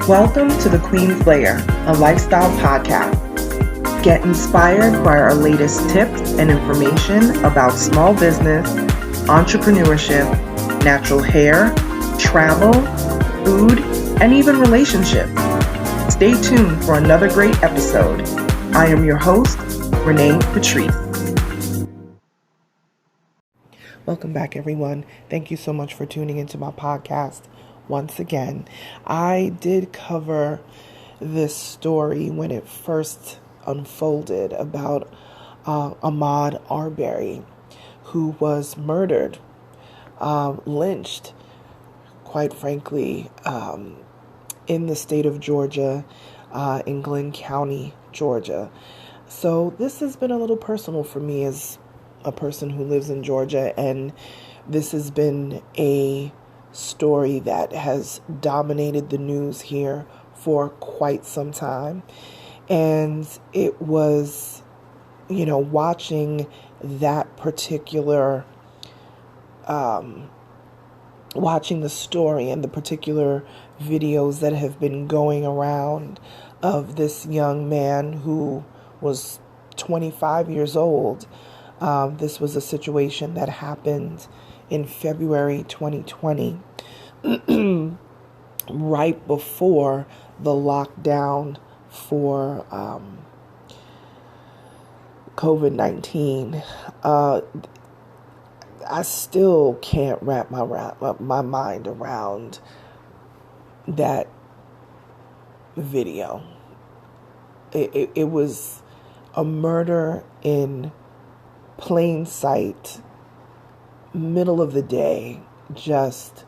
Welcome to The Queen's Lair, a lifestyle podcast. Get inspired by our latest tips and information about small business, entrepreneurship, natural hair, travel, food, and even relationships. Stay tuned for another great episode. I am your host, Renee Patrice. Welcome back, everyone. Thank you so much for tuning into my podcast once again. I did cover this story when it first unfolded about Ahmaud Arbery, who was murdered, lynched, quite frankly, in the state of Georgia, in Glenn County, Georgia. So this has been a little personal for me as a person who lives in Georgia, and this has been a story that has dominated the news here for quite some time. And it was, watching that particular, watching the story and the particular videos that have been going around of this young man who was 25 years old. This was a situation that happened in February 2020, right before the lockdown for COVID-19. I still can't wrap my mind around that video. It was a murder in plain sight, middle of the day, just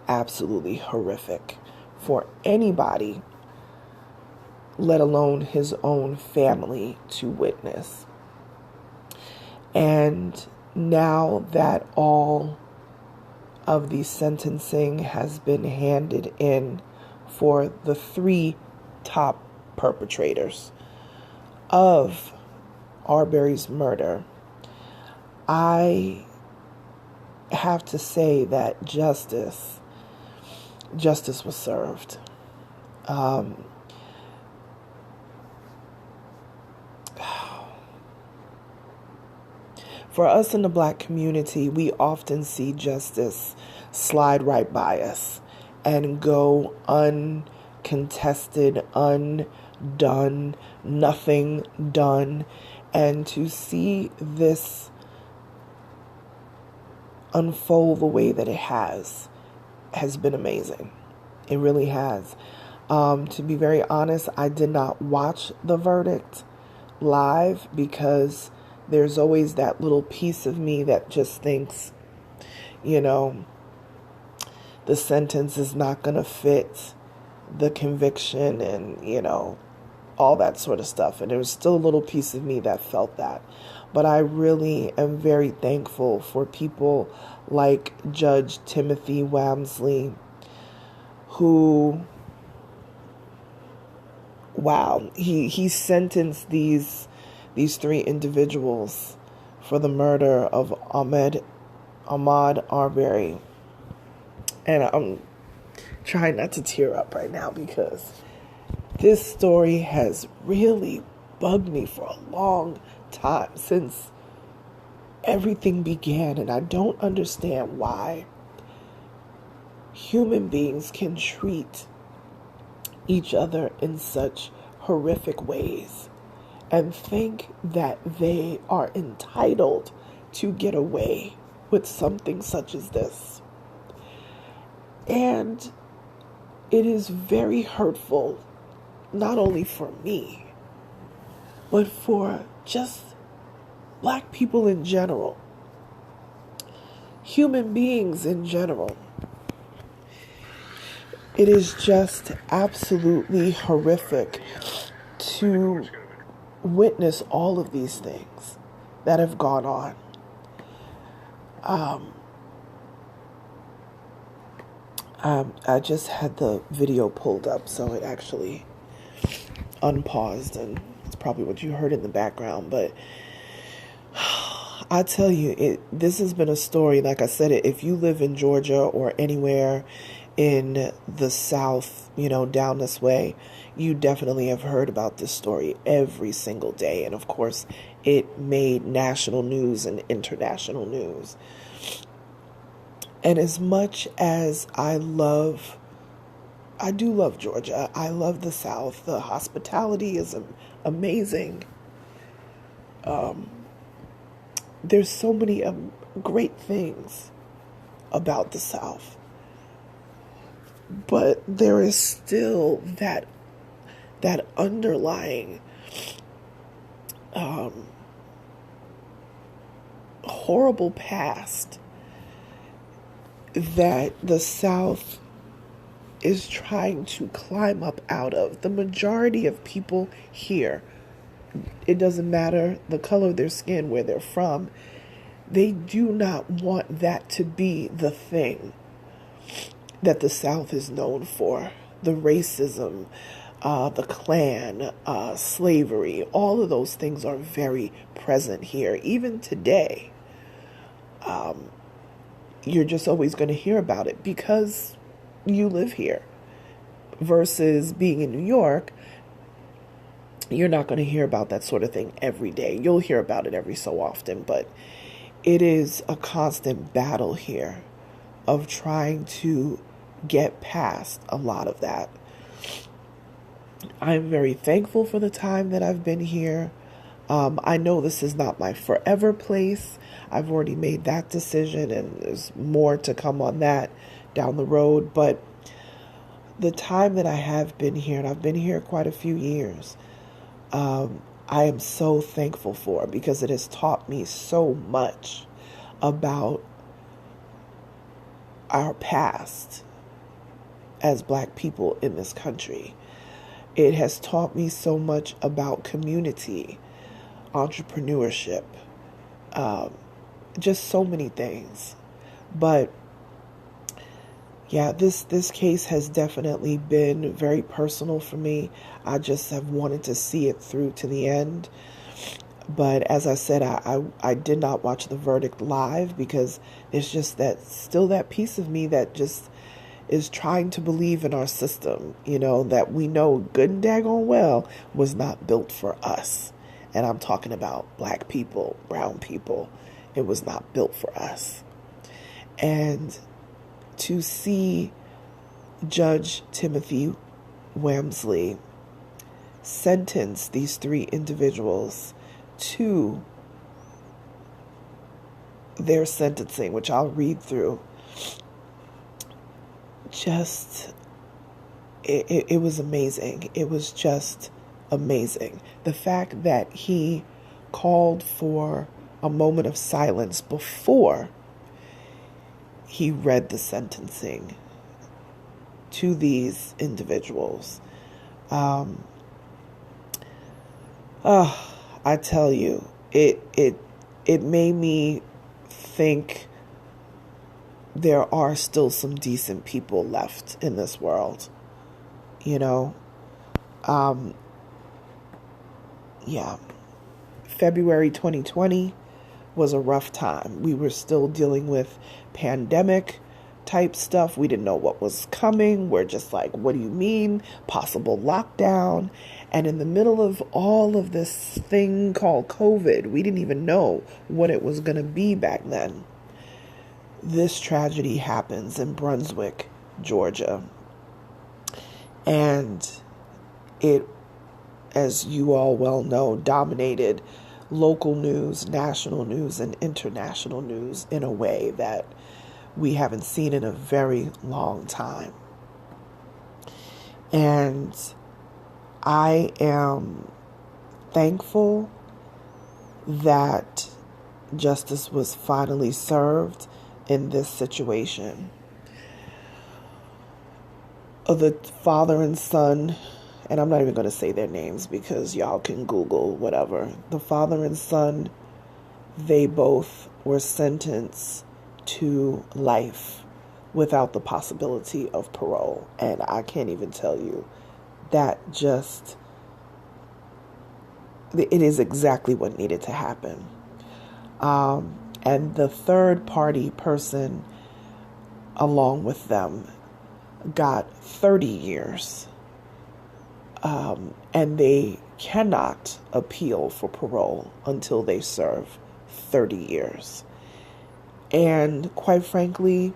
absolutely horrific for anybody, let alone his own family, to witness. And now that all of the sentencing has been handed in for the three top perpetrators of Arbery's murder, I have to say that justice was served. For us in the Black community, we often see justice slide right by us and go uncontested, undone, nothing done. And to see this unfold the way that it has been amazing. It really has. To be very honest, I did not watch the verdict live because there's always that little piece of me that just thinks, the sentence is not going to fit the conviction and, all that sort of stuff. And there was still a little piece of me that felt that. But I really am very thankful for people like Judge Timothy Wamsley, who, he sentenced these three individuals for the murder of Ahmaud Arbery. And I'm trying not to tear up right now because this story has really bugged me for a long time, since everything began, and I don't understand why human beings can treat each other in such horrific ways and think that they are entitled to get away with something such as this. And it is very hurtful, not only for me, but for just Black people in general, human beings in general. It is just absolutely horrific to witness all of these things that have gone on. I just had the video pulled up, so it actually unpaused, and it's probably what you heard in the background, but I tell you, this has been a story. Like I said, if you live in Georgia or anywhere in the South, down this way, you definitely have heard about this story every single day. And of course, it made national news and international news. And as much as I do love Georgia. I love the South. The hospitality is amazing. There's so many great things about the South. But there is still that underlying horrible past that the South is trying to climb up out of. The majority of people here, it doesn't matter the color of their skin, where they're from, they do not want that to be the thing that the South is known for. The racism, the Klan, slavery, all of those things are very present here. Even today, you're just always going to hear about it because you live here. Versus being in New York, you're not going to hear about that sort of thing every day. You'll hear about it every so often, but it is a constant battle here of trying to get past a lot of that. I'm very thankful for the time that I've been here. I know this is not my forever place. I've already made that decision, and there's more to come on that down the road. But the time that I have been here, and I've been here quite a few years, I am so thankful for, because it has taught me so much about our past as Black people in this country. It has taught me so much about community, entrepreneurship, just so many things. But yeah, this case has definitely been very personal for me. I just have wanted to see it through to the end. But as I said, I did not watch the verdict live because there's just that piece of me that just is trying to believe in our system, that we know good and daggone well was not built for us. And I'm talking about Black people, brown people. It was not built for us. And to see Judge Timothy Wamsley sentence these 3 individuals to their sentencing, which I'll read through, it was amazing. It was just amazing. The fact that he called for a moment of silence before he read the sentencing to these individuals. I tell you, it made me think there are still some decent people left in this world. Yeah. February 2020 was a rough time. We were still dealing with pandemic type stuff. We didn't know what was coming. We're just like, what do you mean? Possible lockdown. And in the middle of all of this thing called COVID, we didn't even know what it was going to be back then. This tragedy happens in Brunswick, Georgia. And it, as you all well know, dominated local news, national news, and international news in a way that we haven't seen in a very long time. And I am thankful that justice was finally served in this situation. The father and son, and I'm not even going to say their names because y'all can Google whatever. The father and son, they both were sentenced to life without the possibility of parole. And I can't even tell you, that just, it is exactly what needed to happen. And the third party person along with them, got 30 years, and they cannot appeal for parole until they serve 30 years. And quite frankly,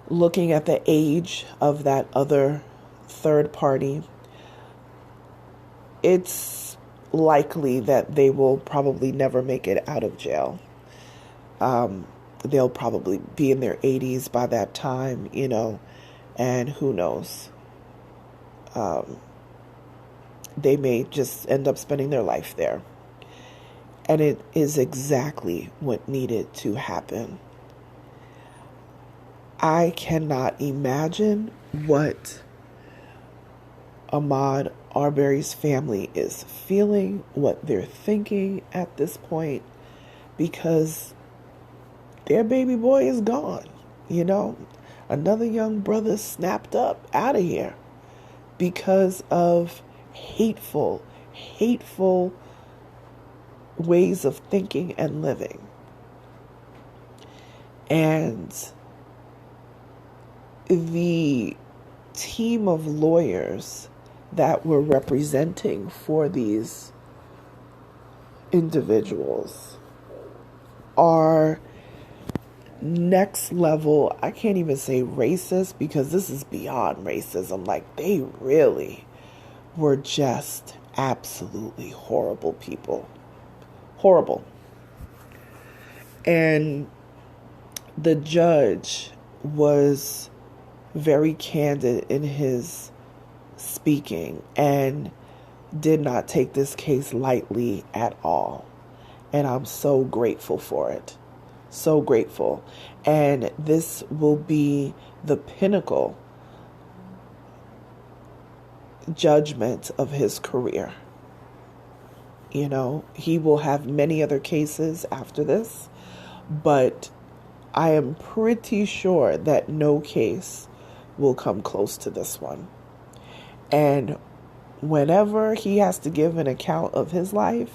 looking at the age of that other third party, it's likely that they will probably never make it out of jail. They'll probably be in their 80s by that time, and who knows. They may just end up spending their life there. And it is exactly what needed to happen. I cannot imagine what Ahmaud Arbery's family is feeling, what they're thinking at this point, because their baby boy is gone. Another young brother snapped up out of here because of hateful ways of thinking and living. And the team of lawyers that were representing for these individuals are next level. I can't even say racist, because this is beyond racism. Like, they really were just absolutely horrible people. Horrible. And the judge was very candid in his speaking and did not take this case lightly at all. And I'm so grateful for it. So grateful. And this will be the pinnacle judgment of his career. He will have many other cases after this, but I am pretty sure that no case will come close to this one. And whenever he has to give an account of his life,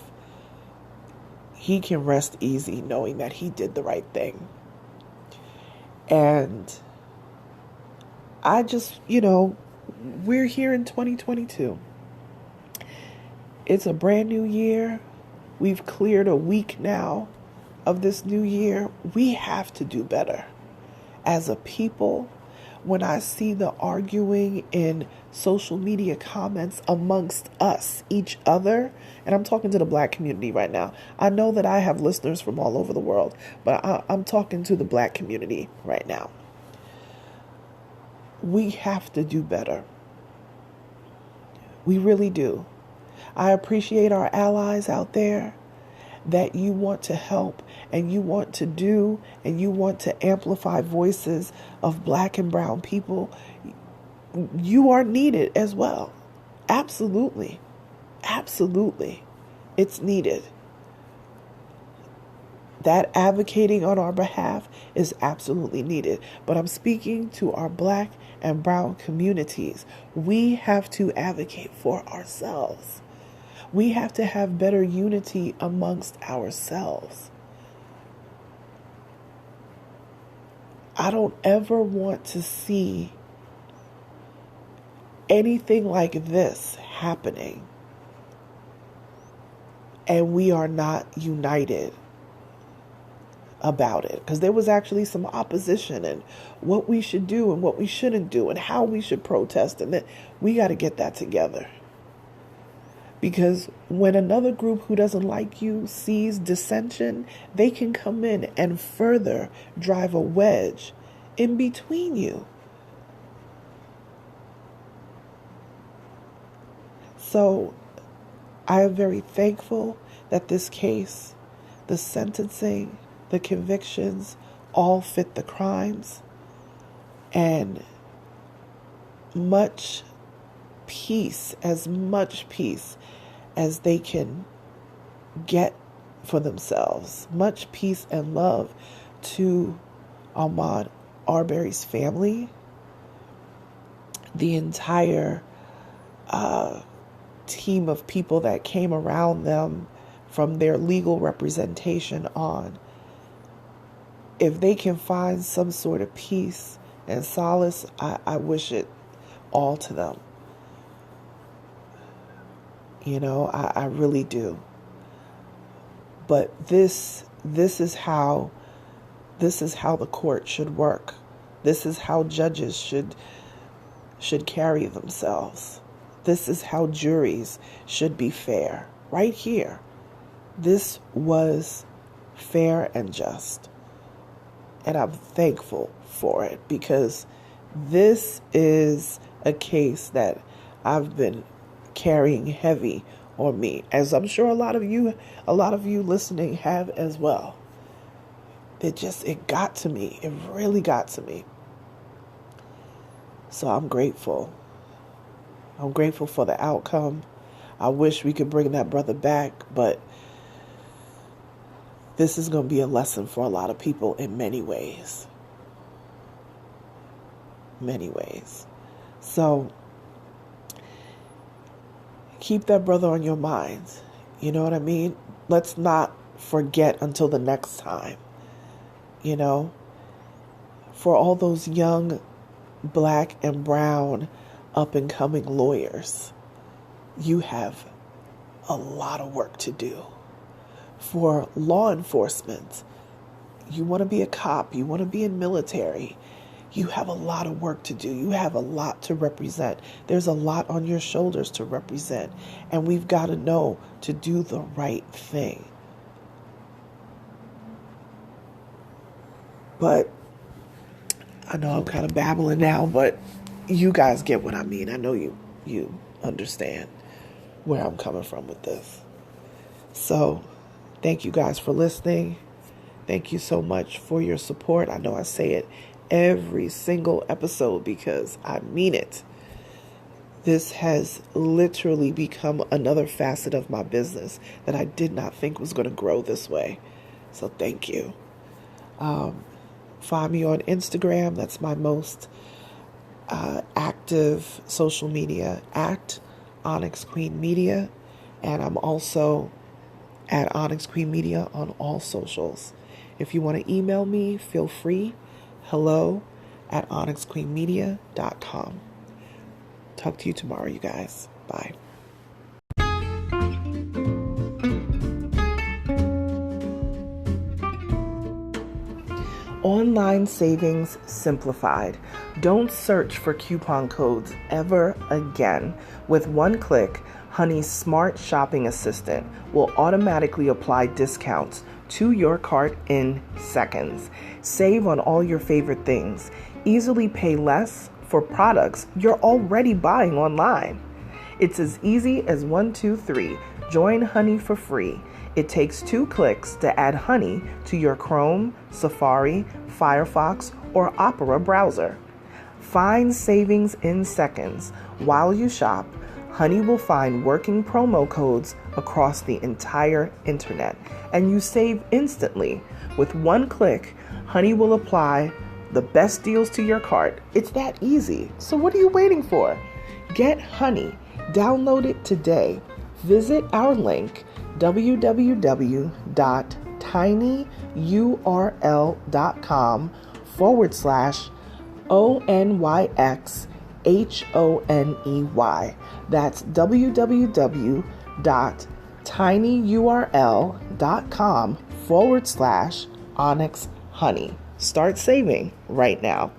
he can rest easy knowing that he did the right thing. And I just, we're here in 2022. It's a brand new year. We've cleared a week now of this new year. We have to do better as a people. When I see the arguing in social media comments amongst us, each other, and I'm talking to the Black community right now. I know that I have listeners from all over the world, but I'm talking to the Black community right now. We have to do better. We really do. I appreciate our allies out there that you want to help and you want to do and you want to amplify voices of Black and brown people. You are needed as well. Absolutely. Absolutely. It's needed. That advocating on our behalf is absolutely needed. But I'm speaking to our Black and brown communities. We have to advocate for ourselves. We have to have better unity amongst ourselves. I don't ever want to see anything like this happening and we are not united about it. Because there was actually some opposition and what we should do and what we shouldn't do and how we should protest, and that we got to get that together. Because when another group who doesn't like you sees dissension, they can come in and further drive a wedge in between you. So I am very thankful that this case, the sentencing, the convictions, all fit the crimes. And much peace as they can get for themselves. Much peace and love to Ahmaud Arbery's family, the entire team of people that came around them from their legal representation on. If they can find some sort of peace and solace, I wish it all to them. I really do. But this is how the court should work. This is how judges should carry themselves. This is how juries should be fair. Right here. This was fair and just. And I'm thankful for it, because this is a case that I've been carrying heavy on me, as I'm sure a lot of you listening have as well. It got to me. It really got to me. So I'm grateful. I'm grateful for the outcome. I wish we could bring that brother back, but this is going to be a lesson for a lot of people in many ways. Many ways. So keep that brother on your minds. You know what I mean? Let's not forget until the next time. For all those young black and brown up and coming lawyers, you have a lot of work to do. For law enforcement, you want to be a cop, you want to be in military, you have a lot of work to do. You have a lot to represent. There's a lot on your shoulders to represent. And we've got to know to do the right thing. But I know I'm kind of babbling now, but you guys get what I mean. I know you understand where I'm coming from with this. So thank you guys for listening. Thank you so much for your support. I know I say it every single episode because I mean it. This has literally become another facet of my business that I did not think was going to grow this way. So thank you. Find me on Instagram. That's my most active social media, at Onyx Queen Media. And I'm also at Onyx Queen Media on all socials. If you want to email me, feel free. hello@onyxqueenmedia.com. Talk to you tomorrow, you guys. Bye. Online savings simplified. Don't search for coupon codes ever again. With one click, Honey's smart shopping assistant will automatically apply discounts to your cart in seconds. Save on all your favorite things. Easily pay less for products you're already buying online. It's as easy as 1, 2, 3. Join Honey for free. It takes 2 clicks to add Honey to your Chrome, Safari, Firefox, or Opera browser. Find savings in seconds. While you shop, Honey will find working promo codes across the entire internet, and you save instantly. With one click, Honey will apply the best deals to your cart. It's that easy. So what are you waiting for? Get Honey. Download it today. Visit our link, www.tinyurl.com/ONYXHONEY. That's www.tinyurl.com/Onyx Honey. Start saving right now.